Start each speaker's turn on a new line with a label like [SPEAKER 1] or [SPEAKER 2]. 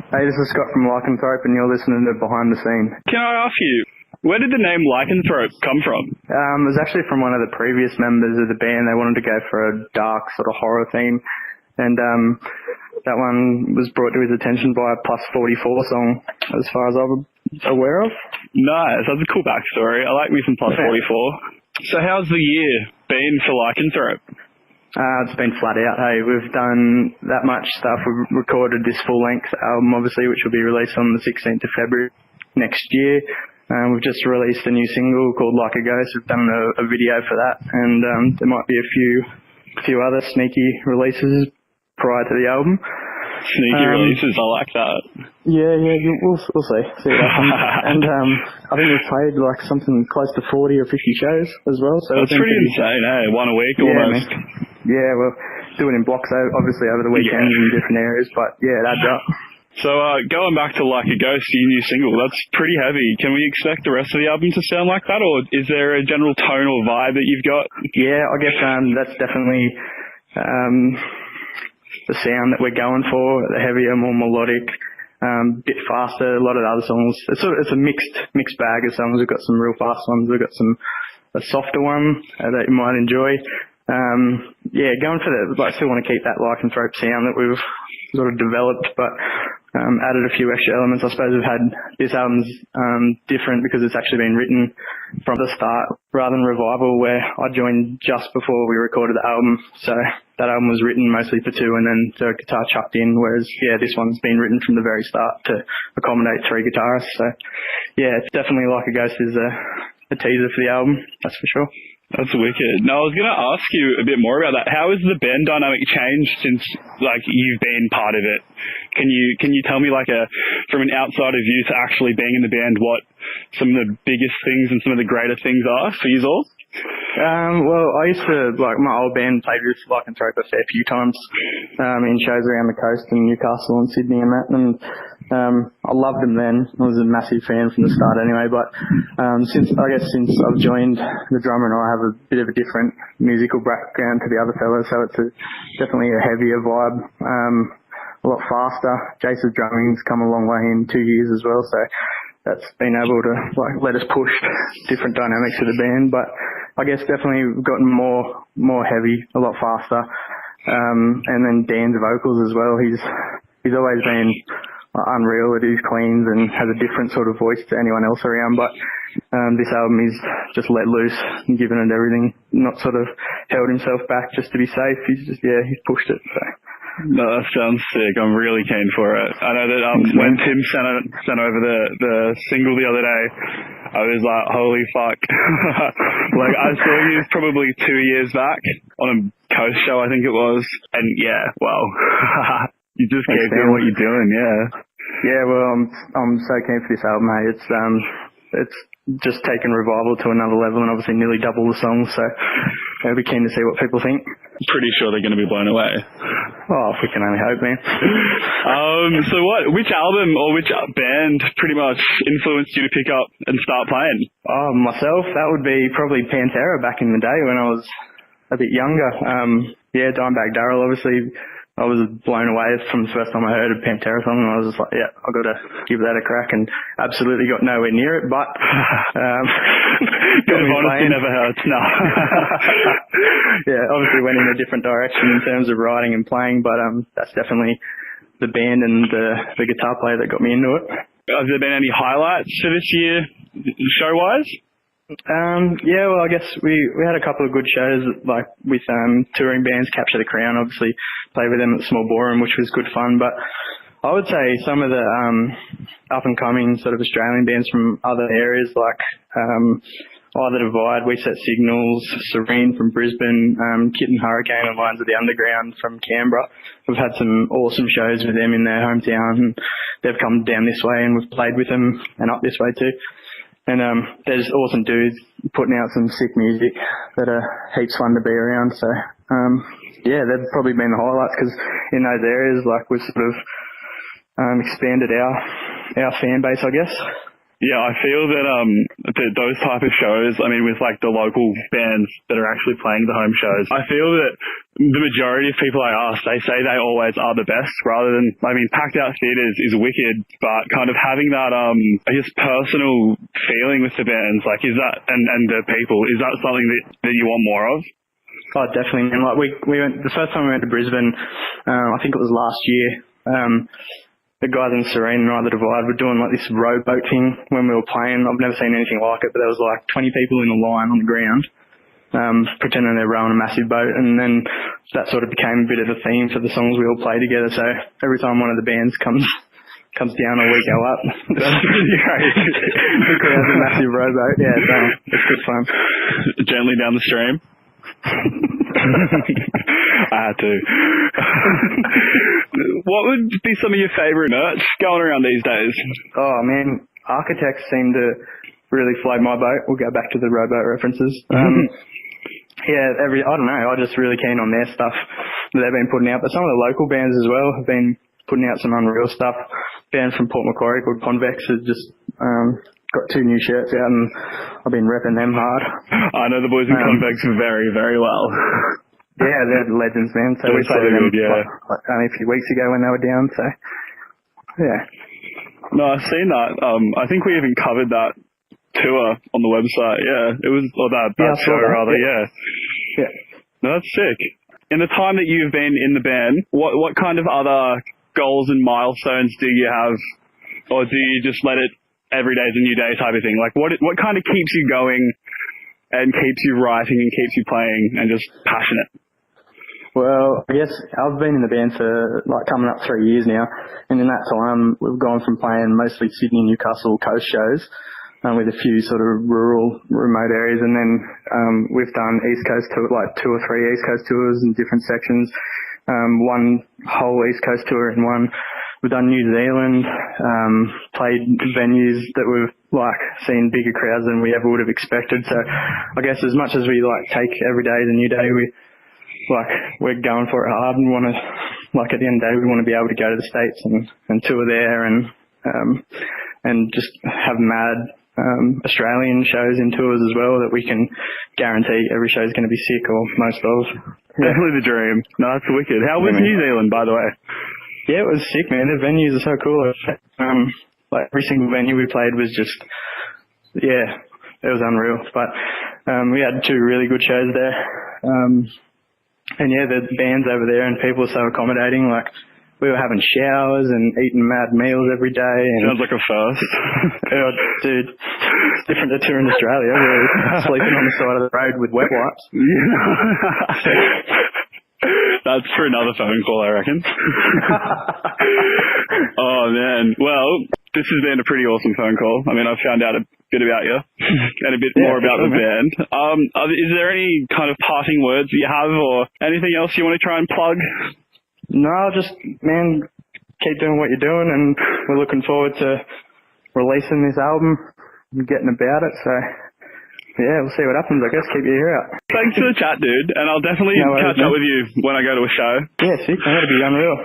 [SPEAKER 1] Hey, this is Scott from Lycanthrope, and you're listening to Behind the Scene.
[SPEAKER 2] Can I ask you, where did the name Lycanthrope come from?
[SPEAKER 1] It was actually from one of the previous members of the band. They wanted to go for a dark sort of horror theme, and that one was brought to his attention by a Plus 44 song, as far as I'm aware of.
[SPEAKER 2] Nice, that's a cool backstory. I like me some Plus 44. So how's the year been for Lycanthrope?
[SPEAKER 1] It's been flat out. Hey, we've done that much stuff. We've recorded this full-length album, obviously, which will be released on the 16th of February next year. We've just released a new single called Like a Ghost. We've done a video for that, and there might be a few other sneaky releases prior to the album.
[SPEAKER 2] Sneaky releases, I like that.
[SPEAKER 1] Yeah, we'll see what happens. And I think we've played like something close to 40 or 50 shows as well. So
[SPEAKER 2] that's pretty insane, eh? One a week almost.
[SPEAKER 1] Man. Yeah, well, do it in blocks, obviously, over the weekends in different areas, but yeah, it adds up.
[SPEAKER 2] So going back to Like a Ghost, your new single, that's pretty heavy. Can we expect the rest of the album to sound like that, or is there a general tone or vibe that you've got? Yeah, I guess that's definitely the sound that we're going for, the heavier, more melodic, bit faster. A lot of the other songs, it's a mixed bag of songs. We've got some real fast ones, we've got a softer one that you might enjoy. Going for still want to keep that Lycanthrope sound that we've sort of developed, but added a few extra elements. I suppose we've had this album's different because it's actually been written from the start rather than Revival, where I joined just before we recorded the album. So that album was written mostly for two and then the guitar chucked in, whereas this one's been written from the very start to accommodate three guitarists. So it's definitely Like a Ghost is a teaser for the album, that's for sure. That's wicked. Now, I was going to ask you a bit more about that. How has the band dynamic changed since, you've been part of it? Can you tell me, from an outsider view to actually being in the band, what some of the biggest things and some of the greater things are for you all?
[SPEAKER 1] Well, I used to, my old band played with Lycanthrope a fair few times in shows around the coast in Newcastle and Sydney and that, and I loved them then. I was a massive fan from the start anyway, but since I've joined, the drummer and I have a bit of a different musical background to the other fellas, so it's definitely a heavier vibe, a lot faster. Jace's drumming's come a long way in 2 years as well, so that's been able to let us push different dynamics of the band. But I guess definitely we've gotten more heavy, a lot faster. And then Dan's vocals as well. He's always been unreal at his cleans and has a different sort of voice to anyone else around. But this album he's just let loose and given it everything, not sort of held himself back just to be safe. He's pushed it. So.
[SPEAKER 2] No, that sounds sick. I'm really keen for it. I know that when Tim sent over the single the other day, I was like, holy fuck. I saw you probably 2 years back on a coast show, I think it was. And wow. You just keep doing what you're doing,
[SPEAKER 1] Yeah, well, I'm so keen for this album, mate. It's just taken Revival to another level and obviously nearly double the songs, so I'll be keen to see what people think.
[SPEAKER 2] Pretty sure they're going to be blown away.
[SPEAKER 1] Oh, we can only hope, man.
[SPEAKER 2] So which album or which band pretty much influenced you to pick up and start playing?
[SPEAKER 1] Oh, myself, that would be probably Pantera back in the day when I was a bit younger. Dimebag Darrell, obviously. I was blown away from the first time I heard a Pantera song, and I was just like, I've got to give that a crack, and absolutely got nowhere near it, but
[SPEAKER 2] bit of honesty never hurts, no.
[SPEAKER 1] Obviously went in a different direction in terms of writing and playing, but that's definitely the band and the guitar player that got me into it.
[SPEAKER 2] Have there been any highlights for this year, show-wise?
[SPEAKER 1] I guess we had a couple of good shows, with touring bands. Capture the Crown, obviously played with them at Small Ballroom, which was good fun. But I would say some of the up and coming sort of Australian bands from other areas, Either Divide, We Set Signals, Serene from Brisbane, Kit and Hurricane and Lines of the Underground from Canberra. We've had some awesome shows with them in their hometown, and they've come down this way and we've played with them and up this way too. And they're just awesome dudes putting out some sick music that are heaps fun to be around. So, they've probably been the highlights because in those areas, we've sort of expanded our fan base, I guess.
[SPEAKER 3] Yeah, I feel that those type of shows, I mean, with like the local bands that are actually playing the home shows, I feel that the majority of people I ask, they say they always are the best rather than, I mean, packed out theatres is wicked, but kind of having that, I guess, personal feeling with the bands, like, is that, and the people, is that something that you want more of?
[SPEAKER 2] Oh, definitely, man. Like we went, the first time we went to Brisbane, I think it was last year, the guys in Serene and Right the Divide were doing like this rowboat thing when we were playing. I've never seen anything like it, but there was like 20 people in a line on the ground, pretending they're rowing a massive boat, and then that sort of became a bit of a theme for the songs we all play together. So every time one of the bands comes down or we go up, that's great. The crowd's a massive rowboat. Yeah, it's good fun.
[SPEAKER 3] Gently down the stream. I had to. What would be some of your favourite merch going around these days?
[SPEAKER 2] Oh man, Architects seem to really float my boat. We'll go back to the rowboat references. Yeah, I don't know, I'm just really keen on their stuff that they've been putting out. But some of the local bands as well have been putting out some unreal stuff. Bands from Port Macquarie called Convex have just got 2 new shirts out, and I've been repping them hard.
[SPEAKER 3] I know the boys in Convex very, very well.
[SPEAKER 2] Yeah, they're legends, man. So we played them like only a few weeks ago when they were down. So yeah.
[SPEAKER 3] No, I've seen that. I think we even covered that tour on the website. Yeah, it was, or that show rather. Yeah. No, that's sick. In the time that you've been in the band, what kind of other goals and milestones do you have, or do you just let it every day's a new day type of thing? Like what kind of keeps you going and keeps you writing and keeps you playing and just passionate?
[SPEAKER 2] Well, I guess I've been in the band for like coming up 3 years now, and in that time we've gone from playing mostly Sydney and Newcastle coast shows with a few sort of rural, remote areas, and then we've done East Coast tour, like 2 or 3 East Coast tours in different sections, one whole East Coast tour in one. We've done New Zealand, played venues that we've like seen bigger crowds than we ever would have expected. So I guess as much as we like take every day as a new day, we're going for it hard and want to, like at the end of the day, we want to be able to go to the States and tour there and just have mad Australian shows in tours as well that we can guarantee every show is going to be sick, or most of.
[SPEAKER 3] Definitely the dream. No, that's wicked. How was New Zealand, by the way?
[SPEAKER 2] Yeah, it was sick, man. The venues are so cool. Like every single venue we played was just, yeah, it was unreal. But we had 2 really good shows there. And yeah, the bands over there and people are so accommodating. Like we were having showers and eating mad meals every day. And
[SPEAKER 3] sounds like a first.
[SPEAKER 2] Oh, dude, it's different to touring Australia. We're sleeping on the side of the road with wet wipes.
[SPEAKER 3] That's for another phone call, I reckon. Oh man, well, this has been a pretty awesome phone call. I mean, I've found out a bit about you and a bit more about the band. Is there any kind of parting words that you have, or anything else you want to try and plug?
[SPEAKER 2] No, just, man, keep doing what you're doing, and we're looking forward to releasing this album and getting about it. So yeah, we'll see what happens, I guess. Keep your ear out.
[SPEAKER 3] Thanks for the chat, dude, and I'll definitely catch up with you when I go to a show.
[SPEAKER 2] Yeah, sick, man. That'll be unreal.